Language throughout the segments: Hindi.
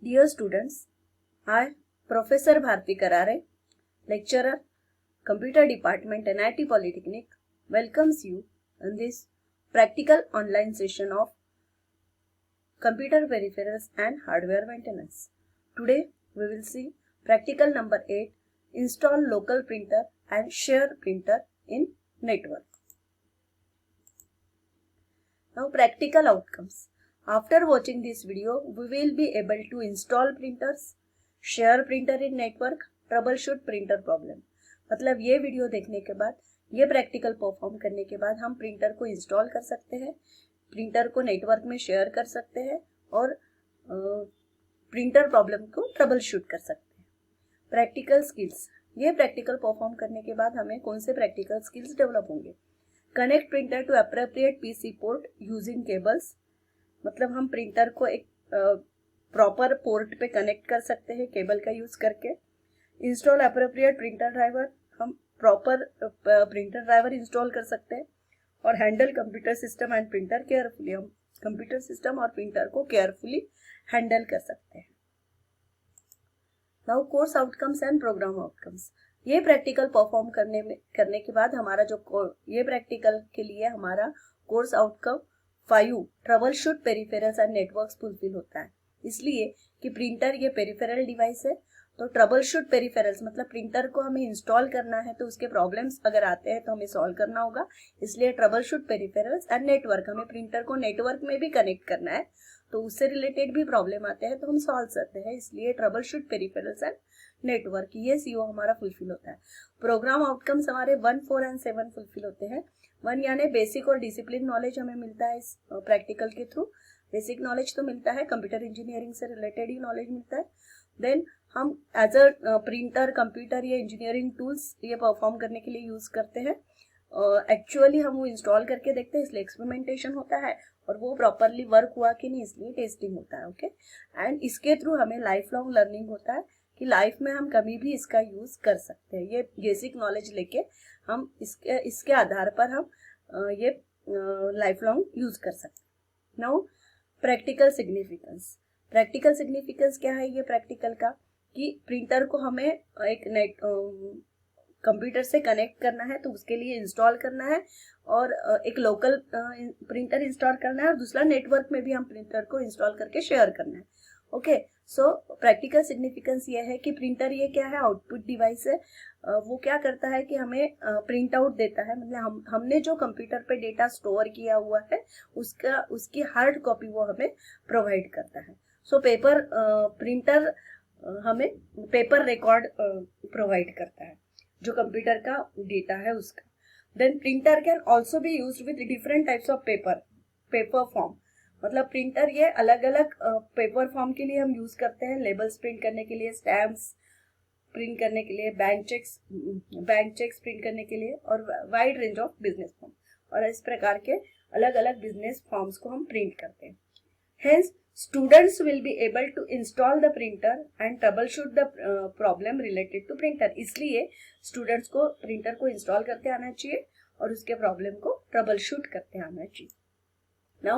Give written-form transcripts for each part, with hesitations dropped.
Dear students, I, Professor Bharti Karare, lecturer, Computer Department, NIT Polytechnic, welcomes you in this practical online session of Computer Peripherals and Hardware Maintenance. Today, we will see practical number 8, install local printer and share printer in network. Now, practical outcomes. After watching this video, we will be able to install printers, share printer in network, troubleshoot printer problem. मतलब ये वीडियो देखने के बाद, ये प्रैक्टिकल परफॉर्म करने के बाद हम प्रिंटर को इंस्टॉल कर सकते हैं, प्रिंटर को नेटवर्क में शेयर कर सकते हैं और प्रिंटर प्रॉब्लम को ट्रबल शूट कर सकते हैं. Practical skills. ये प्रैक्टिकल परफॉर्म करने के बाद हमें कौन से प्रैक्टिकल स्किल्स डेवलप होंगे? Connect printer to appropriate PC port using cables. मतलब हम प्रिंटर को एक प्रॉपर पोर्ट पे कनेक्ट कर सकते हैं केबल का यूज करके. Install appropriate printer driver. हम प्रॉपर प्रिंटर ड्राइवर इंस्टॉल कर सकते हैं. और handle computer system and printer carefully. हम कंप्यूटर सिस्टम और प्रिंटर को केयरफुली हैंडल कर सकते हैं. Now course outcomes and program outcomes. ये प्रैक्टिकल परफॉर्म करने के बाद हमारा जो ये प्रैक्टिकल के लिए हमारा course outcome 5 trouble shoot peripherals and networks fulfil होता है. इसलिए कि प्रिंटर ये पेरिफेरल डिवाइस है, तो ट्रबल शूट पेरिफेरल्स मतलब प्रिंटर को हमें इंस्टॉल करना है तो उसके प्रॉब्लम्स अगर आते हैं तो हमें सॉल्व करना होगा. इसलिए trouble shoot peripherals and network, हमें प्रिंटर को नेटवर्क में भी कनेक्ट करना है तो उससे रिलेटेड भी प्रॉब्लम आते हैं तो हम सॉल्व करते हैं. इसलिए trouble shoot peripherals and network, ये सीओ हमारा फुलफिल होता है. प्रोग्राम आउटकम्स हमारे 1, 4 एंड 7 फुलफिल होते हैं. 1 यानी बेसिक और डिसिप्लिन नॉलेज हमें मिलता है इस प्रैक्टिकल के थ्रू. बेसिक नॉलेज तो मिलता है, कंप्यूटर इंजीनियरिंग से रिलेटेड ही नॉलेज मिलता है. देन हम एज अ प्रिंटर, कंप्यूटर या इंजीनियरिंग टूल्स ये परफॉर्म करने के लिए यूज करते हैं. एक्चुअली हम वो इंस्टॉल करके देखते हैं, इसलिए एक्सपेरिमेंटेशन होता है और वो प्रॉपरली वर्क हुआ कि नहीं इसलिए टेस्टिंग होता है. ओके. एंड इसके थ्रू हमें लाइफ लॉन्ग लर्निंग होता है कि लाइफ में हम कभी भी इसका यूज कर सकते हैं. ये बेसिक नॉलेज लेके हम इसके आधार पर हम ये लाइफ लॉन्ग यूज कर सकते हैं. Now practical significance. Practical significance क्या है ये प्रैक्टिकल का? कि प्रिंटर को हमें एक नेट कंप्यूटर से कनेक्ट करना है तो उसके लिए इंस्टॉल करना है और एक लोकल प्रिंटर इंस्टॉल करना है और दूसरा नेटवर्क में भी हम प्रिंटर को इंस्टॉल करके शेयर करना है. ओके. सो प्रैक्टिकल सिग्निफिकेंस ये है कि प्रिंटर ये क्या है? आउटपुट डिवाइस है. वो क्या करता है कि हमें प्रिंट आउट देता है. मतलब हमने जो कंप्यूटर पे डेटा स्टोर किया हुआ है उसकी हार्ड कॉपी वो हमें प्रोवाइड करता है. सो पेपर प्रिंटर हमें पेपर रिकॉर्ड प्रोवाइड करता है जो कंप्यूटर का डेटा है उसका. Then printer can also be used with different types of paper form. मतलब प्रिंटर ये अलग अलग पेपर फॉर्म के लिए हम यूज करते हैं. लेबल्स प्रिंट करने के लिए, स्टैम्प्स प्रिंट करने के लिए, बैंक चेक्स प्रिंट करने के लिए और wide range of business form. और इस प्रकार के अलग अलग बिजनेस फॉर्म्स को हम प्रिंट करते हैं. Hence students will be able to install the printer and troubleshoot the problem related to printer. इसलिए students को printer को install करते आना चाहिए और उसके problem को troubleshoot करते आना चाहिए. Now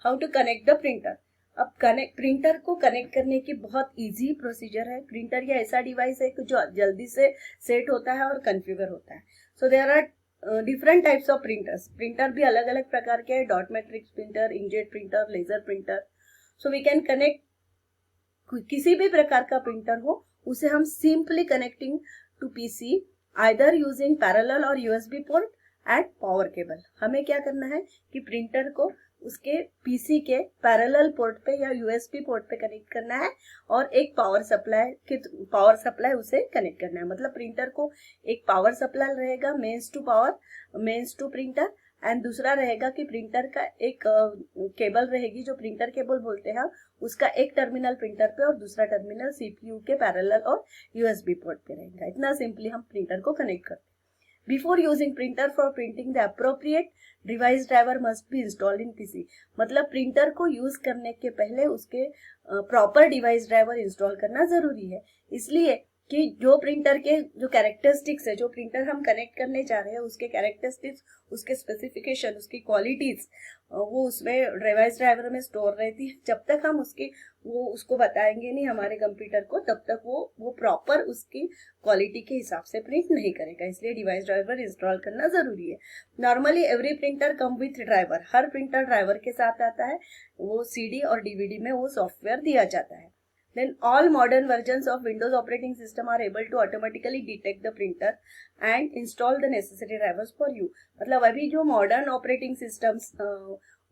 how to connect the printer. अब प्रिंटर को कनेक्ट करने की बहुत इजी प्रोसीजर है. प्रिंटर ये ऐसा डिवाइस है जो जल्दी से सेट होता है और कॉन्फ़िगर होता है. So there are different types of printers. Printer भी अलग अलग प्रकार के हैं. Dot matrix printer, inkjet printer, laser printer. So we can connect किसी भी प्रकार का प्रिंटर हो उसे हम simply connecting to PC either using parallel और USB port and power cable. हमें क्या करना है कि प्रिंटर को उसके पीसी के पैरेलल पोर्ट पे या यूएसबी पोर्ट पे कनेक्ट करना है और एक पावर सप्लाई उसे कनेक्ट करना है. मतलब प्रिंटर को एक पावर सप्लाई रहेगा मेंस टू प्रिंटर एंड दूसरा रहेगा कि प्रिंटर का एक केबल रहेगी जो प्रिंटर केबल बोलते हैं. उसका एक टर्मिनल प्रिंटर पे और दूसरा टर्मिनल सीपीयू के पैरेलल और यूएसबी पोर्ट पे रहेगा. इतना सिंपली हम प्रिंटर को कनेक्ट करते हैं. Before using printer for printing the appropriate device driver must be installed in PC. मतलब प्रिंटर को यूज करने के पहले उसके प्रॉपर डिवाइस ड्राइवर इंस्टॉल करना जरूरी है. इसलिए कि जो प्रिंटर के जो कैरेक्टरिस्टिक्स है, जो प्रिंटर हम कनेक्ट करने जा रहे हैं उसके कैरेक्टरिस्टिक्स, उसके स्पेसिफिकेशन, उसकी क्वालिटीज वो उसमें डिवाइस ड्राइवर में स्टोर रहती है। जब तक हम उसको बताएंगे नहीं हमारे कंप्यूटर को, तब तक वो प्रॉपर उसकी क्वालिटी के हिसाब से प्रिंट नहीं करेगा। इसलिए डिवाइस ड्राइवर इंस्टॉल करना जरूरी है। Normally every printer come with driver, her printer driver के साथ आता है। वो CD और DVD में वो सॉफ्टवेयर दिया जाता है। Then all modern versions of Windows operating system are able to automatically detect the printer and install the necessary drivers for you। मतलब अभी जो मॉडर्न ऑपरेटिंग सिस्टम्स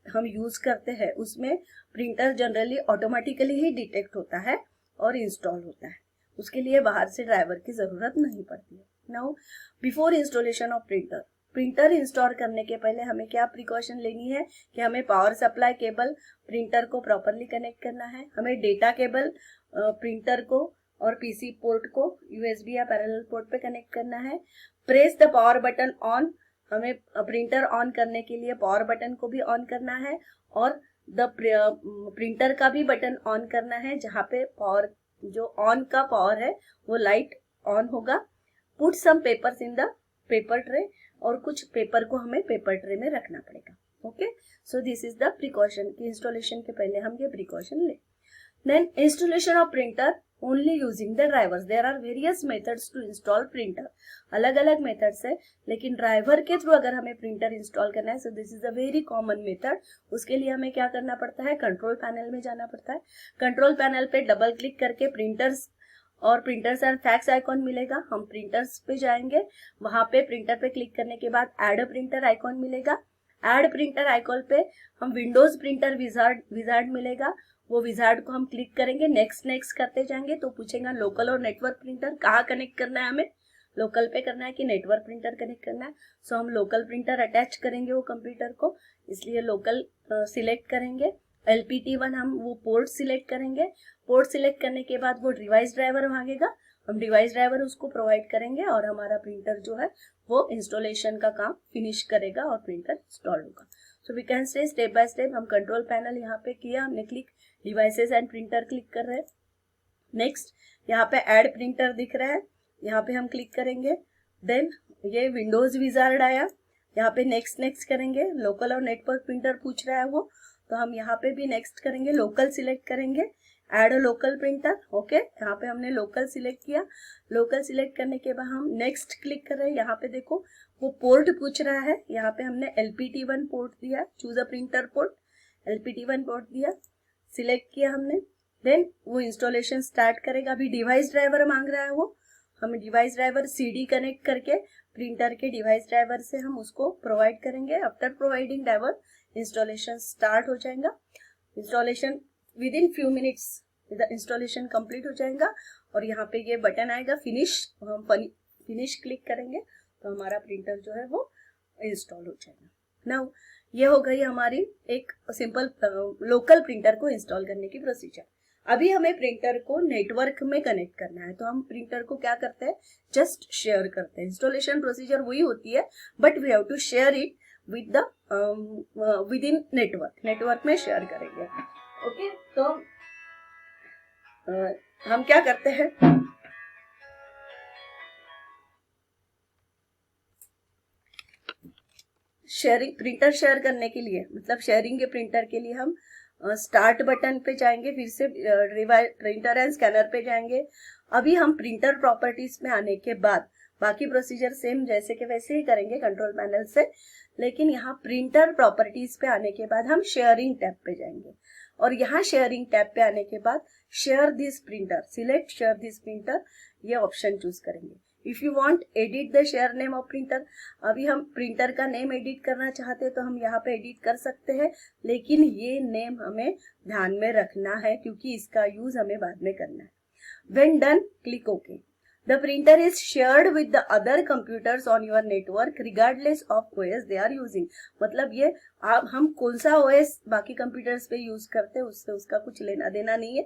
हम यूज करते हैं उसमें प्रिंटर जनरली ऑटोमेटिकली ही डिटेक्ट होता है और इंस्टॉल होता है। उसके लिए बाहर से ड्राइवर की जरूरत नहीं पड़ती है। Now before installation of printer install करने के पहले हमें क्या प्रिकॉशन लेनी है कि हमें पावर सप्लाई केबल प्रिंटर को प्रॉपरली कनेक्ट करना है, हमें डेटा केबल प्रिंटर को और PC पोर्ट को USB या पैरेलल पोर्ट पे कनेक्ट करना है। Press the power button on, हमें प्रिंटर ऑन करने के लिए पावर बटन को भी ऑन करना है और द प्रिंटर का भी बटन ऑन करना है। जहाँ पे पावर, जो ऑन का पावर है वो लाइट ऑन होगा। Put some papers in the paper tray, और कुछ पेपर को हमें पेपर ट्रे में रखना पड़ेगा। Okay, so this is the precaution कि इंस्टॉलेशन के पहले हम ये प्रिकॉशन लें। Then installation of printer only using the drivers. There are various methods to install printer. अलग अलग मेथड्स है, लेकिन ड्राइवर के थ्रू अगर हमें प्रिंटर इंस्टॉल करना है, सो this is a very common method. उसके लिए हमें क्या करना पड़ता है, कंट्रोल पैनल में जाना पड़ता है। कंट्रोल पैनल पे डबल क्लिक करके प्रिंटर्स और प्रिंटर्स एंड फैक्स आइकॉन मिलेगा। हम प्रिंटर्स पे जाएंगे, वहां पे प्रिंटर पे क्लिक करने के बाद ऐड प्रिंटर आइकॉन मिलेगा। ऐड प्रिंटर आइकॉन पे हम विंडोज प्रिंटर विजार्ड मिलेगा, वो विजार्ड को हम क्लिक करेंगे, नेक्स्ट करते जाएंगे तो पूछेगा लोकल और नेटवर्क प्रिंटर कहाँ कनेक्ट करना है, हमें लोकल पे करना है कि नेटवर्क प्रिंटर कनेक्ट करना है। सो हम लोकल प्रिंटर अटैच करेंगे वो कंप्यूटर को, इसलिए लोकल सिलेक्ट करेंगे। LPT1 हम वो पोर्ट सिलेक्ट करेंगे। पोर्ट सिलेक्ट करने के बाद वो डिवाइस ड्राइवर मांगेगा, हम डिवाइस ड्राइवर उसको प्रोवाइड करेंगे और हमारा प्रिंटर जो है वो इंस्टॉलेशन का काम फिनिश करेगा और प्रिंटर इंस्टॉल होगा। So we can say step by step. हम कंट्रोल पैनल यहाँ पे किया, हमने click, devices and printer click कर रहे हैं। नेक्स्ट यहाँ पे ऐड प्रिंटर दिख रहा है, यहाँ पे हम क्लिक करेंगे। देन ये विंडोज विजार्ड आया, यहाँ पे नेक्स्ट करेंगे। लोकल और नेटवर्क प्रिंटर पूछ रहा है वो, तो हम यहाँ पे भी नेक्स्ट करेंगे, लोकल सिलेक्ट करेंगे, add a local printer. Okay, यहाँ पे हमने लोकल सिलेक्ट किया। लोकल सिलेक्ट करने के बाद हम नेक्स्ट क्लिक कर रहे हैं। यहाँ पे देखो वो पोर्ट पूछ रहा है, यहाँ पे हमने LPT1 पोर्ट दिया, choose a printer port, LPT1 port दिया, सिलेक्ट किया हमने। देन वो इंस्टॉलेशन स्टार्ट करेगा। अभी डिवाइस ड्राइवर मांग रहा है वो, हम डिवाइस ड्राइवर CD कनेक्ट करके प्रिंटर के डिवाइस ड्राइवर से हम उसको प्रोवाइड करेंगे। After providing driver installation start हो जाएगा। Installation with in few minutes installation complete हो जाएगा और यहाँ पे ये बटन आएगा फिनिश, हम फिनिश क्लिक करेंगे तो हमारा प्रिंटर जो है वो इंस्टॉल हो जाएगा। नाउ ये हो गई हमारी एक सिंपल लोकल प्रिंटर को इंस्टॉल करने की प्रोसीजर। अभी हमें प्रिंटर को नेटवर्क में कनेक्ट करना है, तो हम प्रिंटर को क्या करते हैं, जस्ट शेयर करते हैं। इंस्टॉलेशन प्रोसीजर वही होती है, but we have to share it with the with in network में शेयर करेंगे। ओके, तो हम क्या करते हैं, शेयरिंग, प्रिंटर शेयर करने के लिए, मतलब शेयरिंग के प्रिंटर के लिए हम स्टार्ट बटन पे जाएंगे, फिर से प्रिंटर एंड स्कैनर पे जाएंगे। अभी हम प्रिंटर प्रॉपर्टीज में आने के बाद बाकी प्रोसीजर सेम जैसे के वैसे ही करेंगे कंट्रोल पैनल से, लेकिन यहाँ प्रिंटर प्रॉपर्टीज पे आने के बाद हम शेयरिंग टैब पे जाएंगे और यहाँ शेयरिंग टैब पे आने के बाद share this printer, select share this printer, ये ऑप्शन चूज करेंगे। If you want edit the share name of printer, अभी हम प्रिंटर का नेम एडिट करना चाहते हैं तो हम यहाँ पे एडिट कर सकते हैं, लेकिन ये नेम हमें ध्यान में रखना है क्योंकि इसका यूज हमें बाद में करना है। When done, click OK. The printer is shared with the other computers on your network regardless of OS they are using. मतलब ये हम कौन सा OS बाकी कंप्यूटर्स पे यूज करते हैं उससे उसका कुछ लेना देना नहीं है।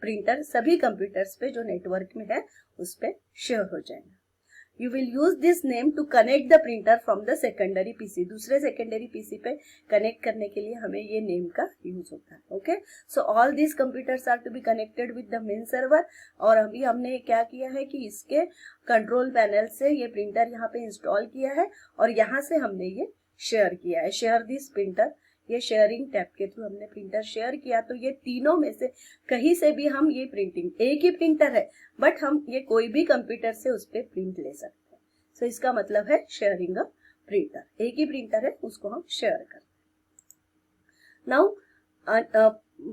प्रिंटर सभी कंप्यूटर्स पे जो नेटवर्क में है उस पे शेयर हो जाएगा। You will use this name to connect the printer from the secondary PC, दूसरे सेकेंडरी पीसी पे कनेक्ट करने के लिए हमें ये नेम का यूज होता है. Okay, so all this computers are to be connected with the main server. और अभी हमने क्या किया है कि इसके कंट्रोल पैनल से ये प्रिंटर यहाँ पे इंस्टॉल किया है और यहाँ से हमने ये शेयर किया है. शेयर दिस प्रिंटर, ये शेयरिंग टैब के थ्रू हमने प्रिंटर शेयर किया. तो ये तीनों में से कहीं से भी हम ये प्रिंटिंग, एक ही प्रिंटर है बट हम ये कोई भी कंप्यूटर से उस पर प्रिंट ले सकते हैं. सो इसका मतलब है शेयरिंग अ प्रिंटर. एक ही प्रिंटर है उसको हम शेयर करते हैं. नाउ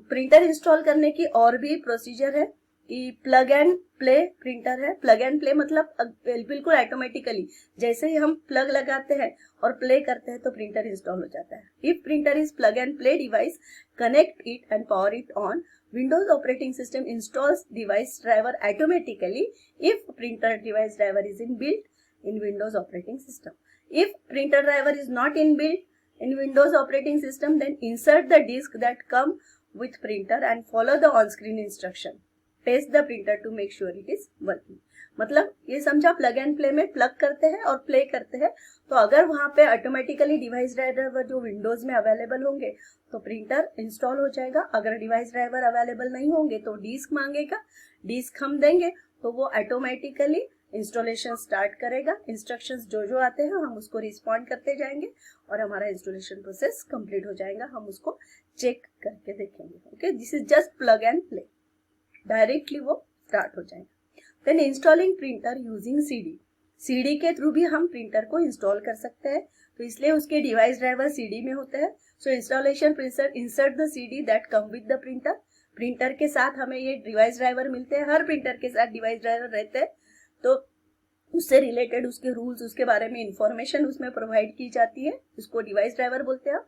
प्रिंटर इंस्टॉल करने की और भी प्रोसीजर है कि प्लग एंड प्ले प्रिंटर है. प्लग एंड प्ले मतलब बिल्कुल ऑटोमेटिकली जैसे ही हम प्लग लगाते हैं और प्ले करते हैं तो प्रिंटर इंस्टॉल हो जाता है. If printer is plug and play device, connect it and power it on. Windows operating system installs device driver automatically if printer device driver is inbuilt in Windows operating system. If printer driver is not inbuilt in Windows operating system, then insert the disk that come with printer and follow the on-screen instruction. Test the printer to make sure it is working. मतलब ये समझा, प्लग एंड प्ले में प्लग करते हैं और प्ले करते हैं तो अगर वहां पे ऑटोमेटिकली डिवाइस ड्राइवर जो विंडोज में अवेलेबल होंगे तो प्रिंटर इंस्टॉल हो जाएगा. अगर डिवाइस ड्राइवर अवेलेबल नहीं होंगे तो डिस्क मांगेगा, डिस्क हम देंगे तो वो ऑटोमेटिकली इंस्टॉलेशन स्टार्ट करेगा. इंस्ट्रक्शंस जो जो आते हैं हम उसको रिस्पॉन्ड करते जाएंगे और हमारा इंस्टॉलेशन प्रोसेस कंप्लीट हो जाएगा. हम उसको चेक करके देखेंगे. Okay, this is just plug and play, directly वो स्टार्ट हो जाएगा. Then installing printer using CD. CD के थ्रू भी हम प्रिंटर को इंस्टॉल कर सकते हैं तो इसलिए उसके डिवाइस ड्राइवर सीडी में होते हैं. So installation printer, insert the CD that come with the printer. Printer के साथ हमें ये डिवाइस ड्राइवर मिलते हैं, हर प्रिंटर के साथ डिवाइस ड्राइवर रहते हैं तो उससे रिलेटेड उसके रूल्स, उसके बारे में इंफॉर्मेशन उसमें प्रोवाइड की जाती है, उसको डिवाइस ड्राइवर बोलते हैं.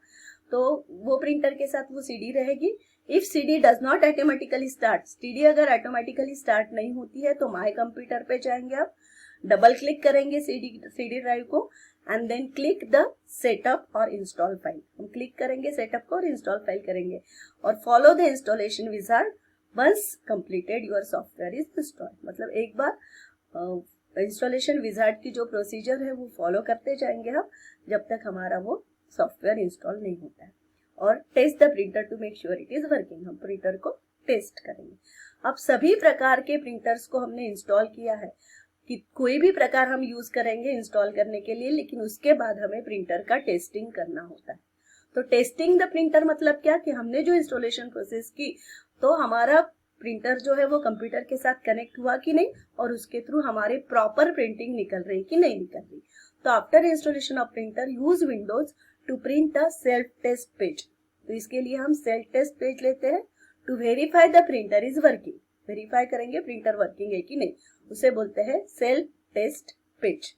तो वो प्रिंटर के साथ वो सीडी रहेगी. If CD does not automatically start, CD अगर ऑटोमेटिकली स्टार्ट नहीं होती है तो माय कंप्यूटर पे जाएंगे आप, डबल क्लिक करेंगे सीडी ड्राइव को and then click the setup और इंस्टॉल फाइल. हम क्लिक करेंगे सेटअप को और इंस्टॉल फाइल करेंगे और follow the installation wizard. Once completed your software is installed. मतलब एक बार इंस्टॉलेशन विजार्ड की जो प्रोसीजर है वो फॉलो करते जाएंगे हम जब तक हमारा वो सॉफ्टवेयर इंस्टॉल नहीं होता है. और test the printer to make sure it is working. हम प्रिंटर को टेस्ट करेंगे. अब सभी प्रकार के प्रिंटर्स को हमने इंस्टॉल किया है कि कोई भी प्रकार हम यूज करेंगे इंस्टॉल करने के लिए, लेकिन उसके बाद हमें प्रिंटर का टेस्टिंग करना होता है. तो टेस्टिंग द प्रिंटर मतलब क्या कि हमने जो इंस्टॉलेशन प्रोसेस की तो हमारा प्रिंटर जो है वो कंप्यूटर के साथ कनेक्ट हुआ कि नहीं और उसके थ्रू हमारे प्रॉपर प्रिंटिंग निकल रही कि नहीं निकल रही. तो after installation of printer use Windows to print a self test page. तो इसके लिए हम सेल्फ टेस्ट पेज लेते हैं to verify the printer is working. Verify करेंगे प्रिंटर वर्किंग है कि नहीं, उसे बोलते हैं self test page.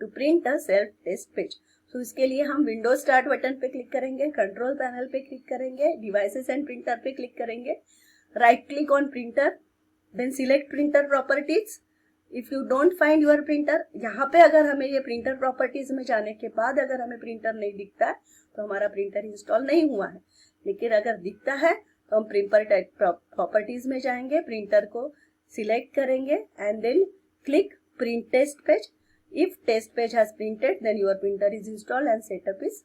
To print a self test page. तो इसके लिए हम विंडोज स्टार्ट बटन पे क्लिक करेंगे, कंट्रोल पैनल पे क्लिक करेंगे, डिवाइसेस एंड प्रिंटर पे क्लिक करेंगे, right click on printer, then select printer properties. If you don't find your printer, यहाँ पे अगर हमें ये प्रिंटर प्रॉपर्टीज में जाने के बाद अगर हमें प्रिंटर नहीं दिखता है तो हमारा प्रिंटर इंस्टॉल नहीं हुआ है. लेकिन अगर दिखता है तो हम प्रिंटर प्रॉपर्टीज में जाएंगे, प्रिंटर को सिलेक्ट करेंगे and then click print test page. If test page has printed then your printer is installed and setup is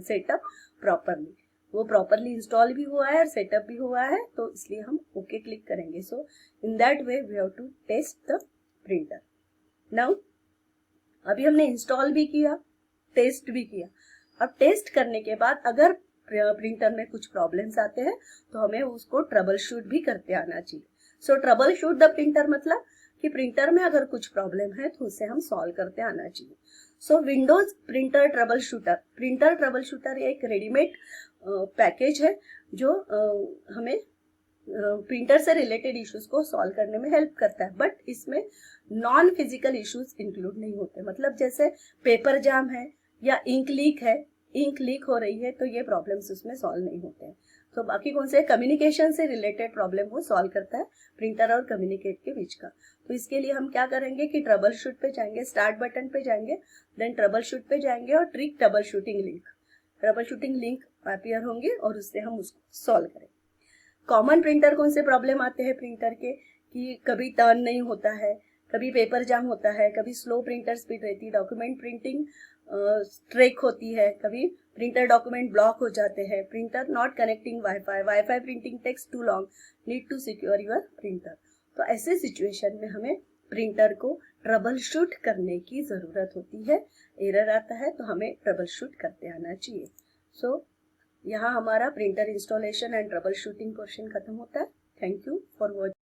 setup properly. वो प्रॉपरली इंस्टॉल भी हुआ है और सेटअप भी हुआ है तो इसलिए हम ओके क्लिक करेंगे. So in that way we have to test the printer. Now अभी हमने इंस्टॉल भी किया, टेस्ट भी किया. अब टेस्ट करने के बाद अगर प्रिंटर में कुछ प्रॉब्लम्स आते हैं तो हमें उसको ट्रबल शूट भी करते आना चाहिए. सो ट्रबल शूट द प्रिंटर मतलब कि प्रिंटर में अगर कुछ प्रॉब्लम है तो उसे हम सॉल्व करते आना चाहिए. So Windows printer troubleshooter. Printer troubleshooter एक रेडीमेड पैकेज है जो हमें प्रिंटर से रिलेटेड इश्यूज को सॉल्व करने में हेल्प करता है. बट इसमें नॉन फिजिकल इश्यूज इंक्लूड नहीं होते. मतलब जैसे पेपर जाम है या इंक लीक है, इंक लीक हो रही है तो ये प्रॉब्लम्स उसमें सॉल्व नहीं होते हैं. तो बाकी कौन से कम्युनिकेशन से रिलेटेड प्रॉब्लम वो सॉल्व करता है प्रिंटर और कम्युनिकेट के बीच का. तो इसके लिए हम क्या करेंगे कि ट्रबल शूट पे जाएंगे, स्टार्ट बटन पे जाएंगे, देन ट्रबल शूट पे जाएंगे और trick trouble shooting link. Trouble shooting link appear होंगे और उससे हम उसको सॉल्व करेंगे. कॉमन प्रिंटर कौन से प्रॉब्लम आते हैं प्रिंटर के कि कभी टर्न नहीं होता है, कभी पेपर जाम होता है, कभी स्लो प्रिंटर स्पीड रहती है, डॉक्यूमेंट प्रिंटिंग ट्रैक होती है, कभी प्रिंटर डॉक्यूमेंट ब्लॉक हो जाते हैं, printer not connecting WiFi printing takes too long, need to secure your printer. तो ऐसे सिचुएशन में हमें प्रिंटर को ट्रबल शूट करने की ज़रूरत होती है। एरर आता है तो हमें ट्रबल शूट करते आना चाहिए। सो यहाँ हमारा printer installation and trouble shooting question खत्म होता है। Thank you for watching.